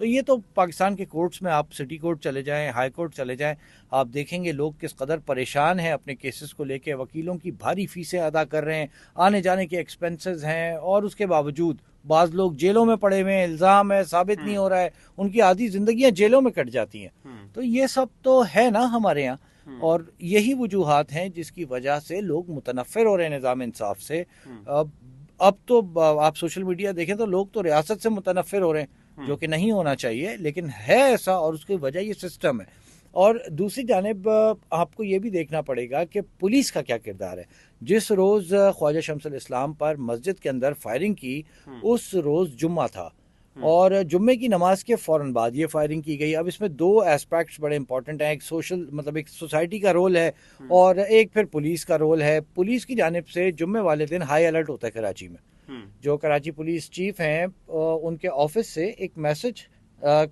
تو یہ تو پاکستان کے کورٹس میں آپ سٹی کورٹ چلے جائیں، ہائی کورٹ چلے جائیں، آپ دیکھیں گے لوگ کس قدر پریشان ہیں اپنے کیسز کو لے کے، وکیلوں کی بھاری فیسیں ادا کر رہے ہیں، آنے جانے کے ایکسپنسز ہیں، اور اس کے باوجود بعض لوگ جیلوں میں پڑے ہوئے ہیں، الزام ہے ثابت نہیں ہو رہا ہے، ان کی آدھی زندگیاں جیلوں میں کٹ جاتی ہیں۔ تو یہ سب تو ہے نا ہمارے یہاں، اور یہی وجوہات ہیں جس کی وجہ سے لوگ متنفر ہو رہے ہیں نظام انصاف سے۔ اب تو آپ سوشل میڈیا دیکھیں تو لوگ تو ریاست سے متنفر ہو رہے ہیں، جو کہ نہیں ہونا چاہیے، لیکن ہے ایسا، اور اس کی وجہ یہ سسٹم ہے۔ اور دوسری جانب آپ کو یہ بھی دیکھنا پڑے گا کہ پولیس کا کیا کردار ہے۔ جس روز خواجہ شمس الاسلام پر مسجد کے اندر فائرنگ کی، اس روز جمعہ تھا، اور جمعے کی نماز کے فوراً بعد یہ فائرنگ کی گئی۔ اب اس میں دو ایسپیکٹس بڑے امپورٹنٹ ہیں، ایک سوشل مطلب ایک سوسائٹی کا رول ہے، اور ایک پھر پولیس کا رول ہے۔ پولیس کی جانب سے جمعے والے دن ہائی الرٹ ہوتا ہے کراچی میں۔ جو کراچی پولیس چیف ہیں ان کے آفس سے ایک میسج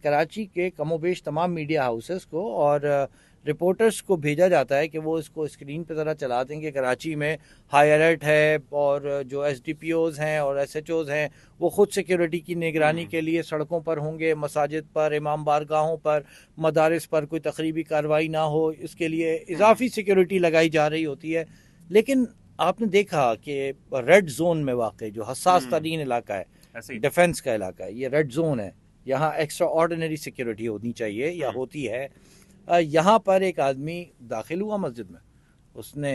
کراچی کے کم و بیش تمام میڈیا ہاؤسز کو اور رپورٹرز کو بھیجا جاتا ہے کہ وہ اس کو اسکرین پہ ذرا چلا دیں کہ کراچی میں ہائی الرٹ ہے، اور جو ایس ڈی پی اوز ہیں اور ایس ایچ اوز ہیں وہ خود سیکیورٹی کی نگرانی کے لیے سڑکوں پر ہوں گے، مساجد پر، امام بارگاہوں پر، مدارس پر کوئی تقریبی کارروائی نہ ہو، اس کے لیے اضافی سیکیورٹی لگائی جا رہی ہوتی ہے۔ لیکن آپ نے دیکھا کہ ریڈ زون میں واقع جو حساس ترین علاقہ ہے، ڈیفنس کا علاقہ ہے، یہ ریڈ زون ہے، یہاں ایکسٹرا آرڈینری سیکیورٹی ہونی چاہیے یا ہوتی ہے۔ یہاں پر ایک آدمی داخل ہوا مسجد میں، اس نے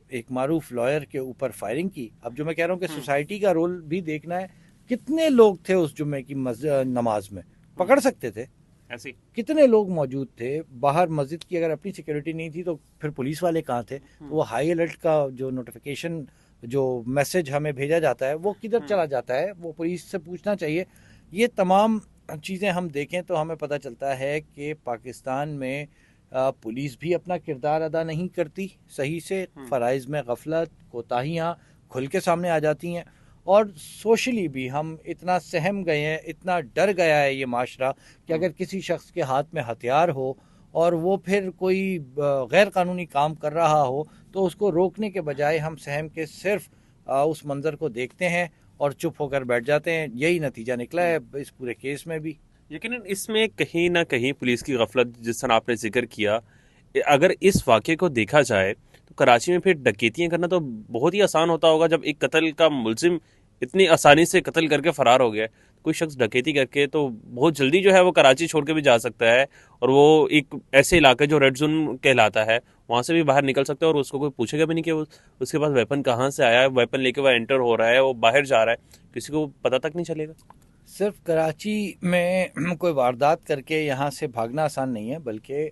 ایک معروف لائر کے اوپر فائرنگ کی۔ اب جو میں کہہ رہا ہوں کہ سوسائٹی کا رول بھی دیکھنا ہے، کتنے لوگ تھے اس جمعے کی نماز میں، پکڑ سکتے تھے، کتنے لوگ موجود تھے باہر مسجد کی؟ اگر اپنی سیکیورٹی نہیں تھی تو پھر پولیس والے کہاں تھے؟ وہ ہائی الرٹ کا جو نوٹیفیکیشن جو میسج ہمیں بھیجا جاتا ہے وہ کدھر چلا جاتا ہے؟ وہ پولیس سے پوچھنا چاہیے۔ یہ تمام چیزیں ہم دیکھیں تو ہمیں پتہ چلتا ہے کہ پاکستان میں پولیس بھی اپنا کردار ادا نہیں کرتی صحیح سے، فرائض میں غفلت، کوتاہیاں کھل کے سامنے آ جاتی ہیں، اور سوشلی بھی ہم اتنا سہم گئے ہیں، اتنا ڈر گیا ہے یہ معاشرہ کہ اگر کسی شخص کے ہاتھ میں ہتھیار ہو اور وہ پھر کوئی غیر قانونی کام کر رہا ہو تو اس کو روکنے کے بجائے ہم سہم کے صرف اس منظر کو دیکھتے ہیں اور چپ ہو کر بیٹھ جاتے ہیں۔ یہی نتیجہ نکلا ہے اس پورے کیس میں بھی۔ یقیناً اس میں کہیں نہ کہیں پولیس کی غفلت، جس طرح آپ نے ذکر کیا، اگر اس واقعے کو دیکھا جائے تو کراچی میں پھر ڈکیتیاں کرنا تو بہت ہی آسان ہوتا ہوگا۔ جب ایک قتل کا ملزم اتنی آسانی سے قتل کر کے فرار ہو گیا، کوئی شخص ڈکیتی کر کے تو بہت جلدی جو ہے وہ کراچی چھوڑ کے بھی جا سکتا ہے، اور وہ ایک ایسے علاقے جو ریڈ زون کہلاتا ہے وہاں سے بھی باہر نکل سکتا ہے، اور اس کو کوئی پوچھے گا بھی نہیں کہ اس کے پاس ویپن کہاں سے آیا ہے، ویپن لے کے وہ انٹر ہو رہا ہے، وہ باہر جا رہا ہے، کسی کو پتہ تک نہیں چلے گا۔ صرف کراچی میں کوئی واردات کر کے یہاں سے بھاگنا آسان نہیں ہے، بلکہ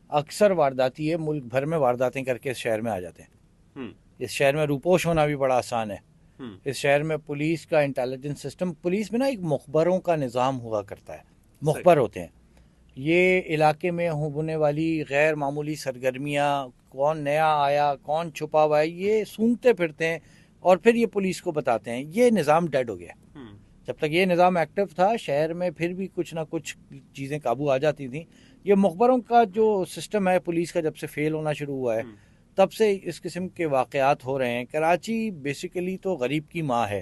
اکثر وارداتی ہے ملک بھر میں وارداتیں کر کے اس شہر میں آ جاتے ہیں۔ اس شہر میں روپوش ہونا بھی بڑا آسان ہے۔ اس شہر میں پولیس کا انٹیلیجنس سسٹم، پولیس میں نا ایک مخبروں کا نظام ہوا کرتا ہے، مخبر ہوتے ہیں، یہ علاقے میں ہونے والی غیر معمولی سرگرمیاں، کون نیا آیا، کون چھپا ہوا ہے، یہ سونگتے پھرتے ہیں اور پھر یہ پولیس کو بتاتے ہیں۔ یہ نظام ڈیڈ ہو گیا۔ جب تک یہ نظام ایکٹیو تھا شہر میں پھر بھی کچھ نہ کچھ چیزیں قابو آ جاتی تھیں۔ یہ مخبروں کا جو سسٹم ہے پولیس کا جب سے فیل ہونا شروع ہوا ہے تب سے اس قسم کے واقعات ہو رہے ہیں۔ کراچی بیسیکلی تو غریب کی ماں ہے،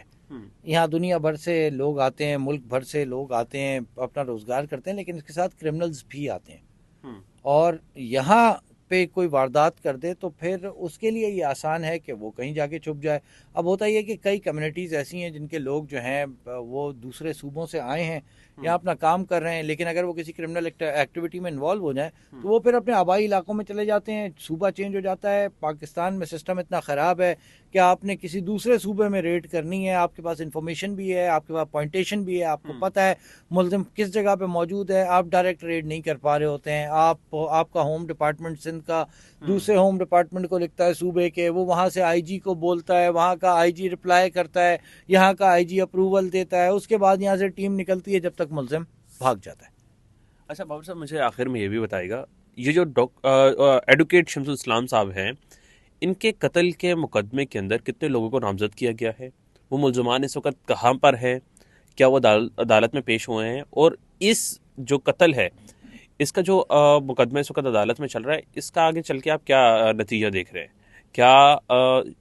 یہاں دنیا بھر سے لوگ آتے ہیں، ملک بھر سے لوگ آتے ہیں، اپنا روزگار کرتے ہیں، لیکن اس کے ساتھ کرمنلز بھی آتے ہیں، اور یہاں پہ کوئی واردات کر دے تو پھر اس کے لیے یہ آسان ہے کہ وہ کہیں جا کے چھپ جائے۔ اب ہوتا یہ کہ کئی کمیونٹیز ایسی ہیں جن کے لوگ جو ہیں وہ دوسرے صوبوں سے آئے ہیں، یہاں اپنا کام کر رہے ہیں، لیکن اگر وہ کسی کرمنل ایکٹیویٹی میں انوالو ہو جائیں تو وہ پھر اپنے آبائی علاقوں میں چلے جاتے ہیں، صوبہ چینج ہو جاتا ہے۔ پاکستان میں سسٹم اتنا خراب ہے کہ آپ نے کسی دوسرے صوبے میں ریڈ کرنی ہے، آپ کے پاس انفارمیشن بھی ہے، آپ کے پاس پوائنٹیشن بھی ہے، آپ کو پتہ ہے ملزم کس جگہ پہ موجود ہے، آپ ڈائریکٹ ریڈ نہیں کر پا رہے ہوتے ہیں۔ آپ کا ہوم ڈپارٹمنٹ سندھ کا دوسرے ہوم ڈپارٹمنٹ کو لکھتا ہے صوبے کے، وہ وہاں سے آئی جی کو بولتا ہے، وہاں کا آئی جی رپلائی کرتا ہے، یہاں کا آئی جی اپروول دیتا ہے، اس کے بعد یہاں سے ٹیم نکلتی ہے جب تک ملزم بھاگ جاتا ہے۔ اچھا بابر صاحب، مجھے آخر میں یہ بھی بتائے گا، یہ جو ایڈوکیٹ شمس الاسلام صاحب ہیں، ان کے قتل کے مقدمے کے اندر کتنے لوگوں کو نامزد کیا گیا ہے؟ وہ ملزمان اس وقت کہاں پر ہے؟ کیا وہ عدالت میں پیش ہوئے ہیں؟ اور اس جو قتل ہے اس کا جو مقدمہ اس وقت عدالت میں چل رہا ہے، اس کا آگے چل کے آپ کیا نتیجہ دیکھ رہے ہیں؟ کیا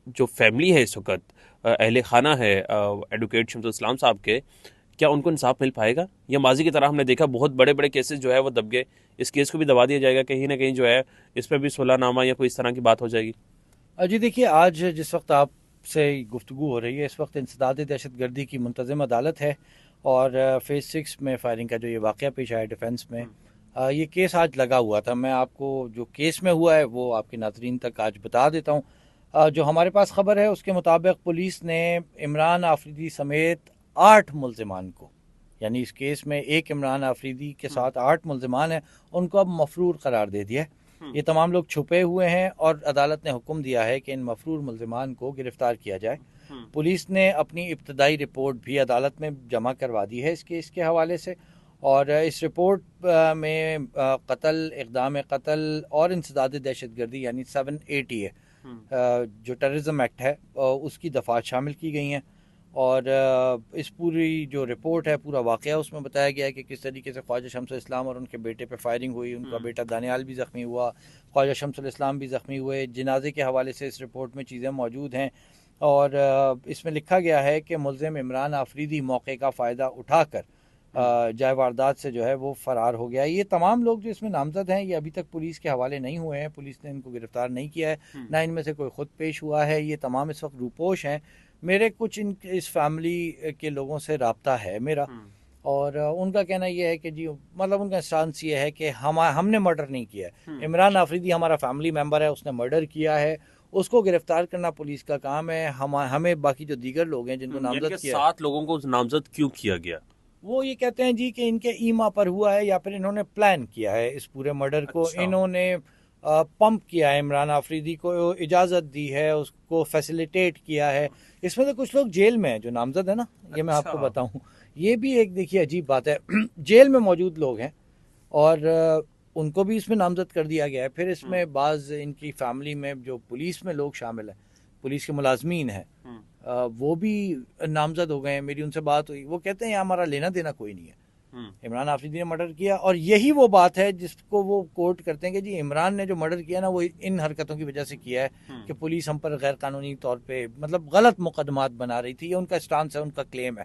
جو فیملی ہے اس وقت، اہل خانہ ہے ایڈوکیٹ شمس الاسلام صاحب کے، کیا ان کو انصاف مل پائے گا؟ یا ماضی کی طرح ہم نے دیکھا بہت بڑے بڑے کیسز جو ہے وہ دب گئے، اس کیس کو بھی دبا دیا جائے گا کہیں نہ کہیں جو ہے اس پہ بھی صلح نامہ یا کوئی اس طرح کی بات ہو جائے گی؟ جی دیکھیے، آج جس وقت آپ سے گفتگو ہو رہی ہے اس وقت انسداد دہشت گردی کی منتظم عدالت ہے، اور فیز 6 میں فائرنگ کا جو یہ واقعہ پیش آیا ڈیفنس میں، یہ کیس آج لگا ہوا تھا۔ میں آپ کو جو کیس میں ہوا ہے وہ آپ کے ناظرین تک آج بتا دیتا ہوں۔ جو ہمارے پاس خبر ہے اس کے مطابق پولیس نے عمران آفریدی سمیت 8 ملزمان کو، یعنی اس کیس میں ایک عمران آفریدی کے ساتھ 8 ملزمان ہیں، ان کو اب مفرور قرار دے دیا ہے۔ یہ تمام لوگ چھپے ہوئے ہیں اور عدالت نے حکم دیا ہے کہ ان مفرور ملزمان کو گرفتار کیا جائے۔ پولیس نے اپنی ابتدائی رپورٹ بھی عدالت میں جمع کروا دی ہے اس کیس کے حوالے سے، اور اس رپورٹ میں قتل، اقدام قتل اور انسداد دہشت گردی یعنی 780 ہے، جو ٹیررزم ایکٹ ہے، اس کی دفعات شامل کی گئی ہیں۔ اور اس پوری جو رپورٹ ہے، پورا واقعہ اس میں بتایا گیا ہے کہ کس طریقے سے خواجہ شمس الاسلام اور ان کے بیٹے پہ فائرنگ ہوئی، ان کا بیٹا دانیال بھی زخمی ہوا، خواجہ شمس الاسلام بھی زخمی ہوئے۔ جنازے کے حوالے سے اس رپورٹ میں چیزیں موجود ہیں، اور اس میں لکھا گیا ہے کہ ملزم عمران آفریدی موقع کا فائدہ اٹھا کر جائے واردات سے جو ہے وہ فرار ہو گیا۔ یہ تمام لوگ جو اس میں نامزد ہیں یہ ابھی تک پولیس کے حوالے نہیں ہوئے ہیں، پولیس نے ان کو گرفتار نہیں کیا ہے، نہ ان میں سے کوئی خود پیش ہوا ہے۔ یہ تمام اس وقت روپوش ہیں۔ میرے کچھ اس فیملی کے لوگوں سے رابطہ ہے میرا، اور ان کا کہنا یہ ہے کہ جی مطلب ان کا اسٹانس یہ ہے کہ ہم نے مرڈر نہیں کیا ہے، عمران آفریدی ہمارا فیملی ممبر ہے، اس نے مرڈر کیا ہے، اس کو گرفتار کرنا پولیس کا کام ہے، ہمیں باقی جو دیگر لوگ ہیں جن کو نامزد کیا 7 لوگوں کو نامزد کیوں کیا گیا؟ وہ یہ کہتے ہیں جی کہ ان کے ایما پر ہوا ہے، یا پھر انہوں نے پلان کیا ہے اس پورے مرڈر کو، انہوں نے پمپ کیا ہے، عمران آفریدی کو اجازت دی ہے، اس کو فیسیلیٹیٹ کیا ہے۔ اس میں تو کچھ لوگ جیل میں ہیں جو نامزد ہیں نا، یہ میں آپ کو بتاؤں، یہ بھی ایک دیکھیے عجیب بات ہے، جیل میں موجود لوگ ہیں اور ان کو بھی اس میں نامزد کر دیا گیا ہے۔ پھر اس میں بعض ان کی فیملی میں جو پولیس میں لوگ شامل ہیں، پولیس کے ملازمین ہیں، وہ بھی نامزد ہو گئے ہیں۔ میری ان سے بات ہوئی، وہ کہتے ہیں یہاں ہمارا لینا دینا کوئی نہیں ہے، عمران آفریدی نے مرڈر کیا، اور یہی وہ بات ہے جس کو وہ کوٹ کرتے ہیں کہ جی عمران نے جو مرڈر کیا نا وہ ان حرکتوں کی وجہ سے کیا ہے کہ پولیس ہم پر غیر قانونی طور پہ مطلب غلط مقدمات بنا رہی تھی۔ یہ ان کا اسٹانس ہے، ان کا کلیم ہے،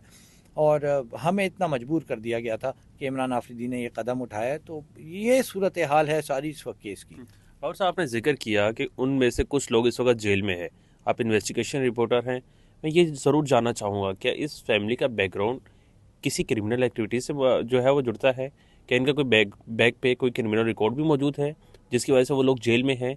اور ہمیں اتنا مجبور کر دیا گیا تھا کہ عمران آفریدی نے یہ قدم اٹھایا ہے۔ تو یہ صورتحال ہے ساری اس وقت کیس کی۔ اور صاحب آپ نے ذکر کیا کہ ان میں سے کچھ لوگ اس وقت جیل میں ہیں، آپ انویسٹیگیشن رپورٹر ہیں، میں یہ ضرور جاننا چاہوں گا کیا اس فیملی کا بیک گراؤنڈ کسی کرمنل ایکٹیویٹی سے جو ہے وہ جڑتا ہے؟ کہ ان کا کوئی بیک پہ کوئی کرمنل ریکارڈ بھی موجود ہے جس کی وجہ سے وہ لوگ جیل میں ہیں؟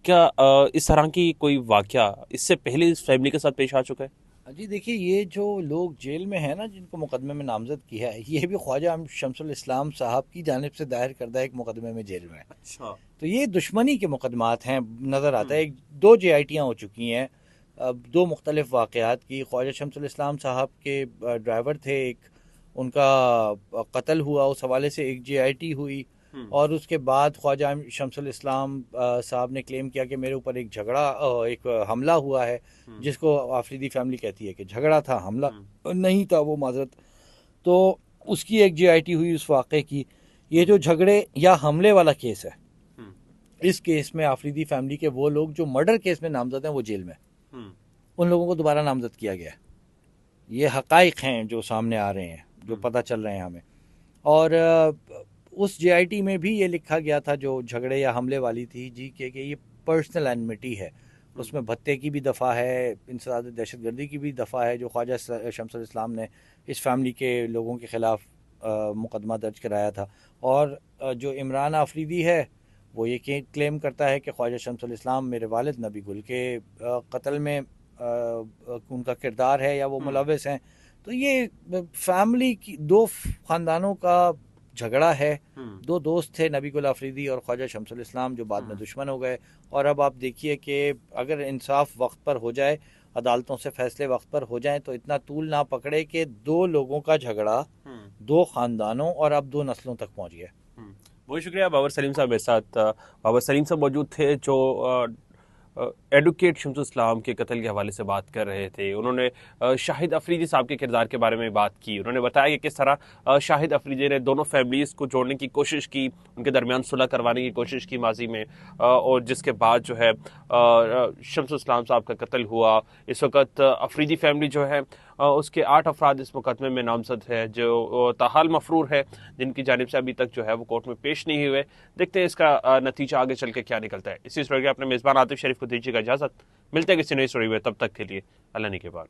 کیا اس طرح کی کوئی واقعہ اس سے پہلے اس فیملی کے ساتھ پیش آ چکا ہے؟ جی دیکھیے، یہ جو لوگ جیل میں ہیں نا جن کو مقدمے میں نامزد کیا ہے، یہ بھی خواجہ شمس الاسلام صاحب کی جانب سے دائر کردہ ایک مقدمے میں جیل میں ہے۔ اچھا، تو یہ دشمنی کے مقدمات ہیں نظر آتا ہے۔ 2 JITیاں ہو چکی ہیں، 2 مختلف واقعات کی۔ خواجہ شمس الاسلام صاحب کے ڈرائیور تھے، ایک ان کا قتل ہوا، اس حوالے سے ایک JIT ہوئی، اور اس کے بعد خواجہ شمس الاسلام صاحب نے کلیم کیا کہ میرے اوپر ایک جھگڑا، ایک حملہ ہوا ہے، جس کو آفریدی فیملی کہتی ہے کہ جھگڑا تھا، حملہ نہیں تھا، وہ معذرت۔ تو اس کی ایک JIT ہوئی اس واقعے کی۔ یہ جو جھگڑے یا حملے والا کیس ہے، اس کیس میں آفریدی فیملی کے وہ لوگ جو مرڈر کیس میں نامزد ہیں وہ جیل میں، ان لوگوں کو دوبارہ نامزد کیا گیا ہے۔ یہ حقائق ہیں جو سامنے آ رہے ہیں، جو پتہ چل رہے ہیں ہمیں۔ اور اس JIT میں بھی یہ لکھا گیا تھا جو جھگڑے یا حملے والی تھی جی کہ یہ پرسنل اینمٹی ہے، اس میں بھتے کی بھی دفعہ ہے، انسداد دہشت گردی کی بھی دفعہ ہے جو خواجہ شمس الاسلام نے اس فیملی کے لوگوں کے خلاف مقدمہ درج کرایا تھا۔ اور جو عمران آفریدی ہے وہ یہ کلیم کرتا ہے کہ خواجہ شمس الاسلام میرے والد نبی گل کے قتل میں ان کا کردار ہے یا وہ ملوث ہیں۔ تو یہ فیملی کی 2 خاندانوں کا جھگڑا ہے۔ 2 دوست تھے، نبی گل آفریدی اور خواجہ شمس الاسلام، جو بعد میں دشمن ہو گئے۔ اور اب آپ دیکھیے کہ اگر انصاف وقت پر ہو جائے، عدالتوں سے فیصلے وقت پر ہو جائیں، تو اتنا طول نہ پکڑے کہ 2 لوگوں کا جھگڑا 2 خاندانوں اور اب 2 نسلوں تک پہنچ گیا۔ بہت شکریہ بابر سلیم صاحب میرے ساتھ۔ بابر سلیم صاحب موجود تھے جو ایڈوکیٹ شمس الاسلام کے قتل کے حوالے سے بات کر رہے تھے۔ انہوں نے شاہد افریدی صاحب کے کردار کے بارے میں بات کی۔ انہوں نے بتایا کہ کس طرح شاہد افریدی نے دونوں فیملیز کو جوڑنے کی کوشش کی، ان کے درمیان صلح کروانے کی کوشش کی ماضی میں، اور جس کے بعد جو ہے شمس الاسلام صاحب کا قتل ہوا۔ اس وقت افریدی فیملی جو ہے اس کے 8 افراد اس مقدمے میں نامزد ہے جو تاحال مفرور ہے، جن کی جانب سے ابھی تک جو ہے وہ کورٹ میں پیش نہیں ہوئے۔ دیکھتے ہیں اس کا نتیجہ آگے چل کے کیا نکلتا ہے۔ اسی اسٹوری کے اپنے میزبان عاطف شریف کو دیجیے گا اجازت، ملتے ہیں کسی نئی اسٹوری میں، تب تک کے لیے اللہ نگہبان۔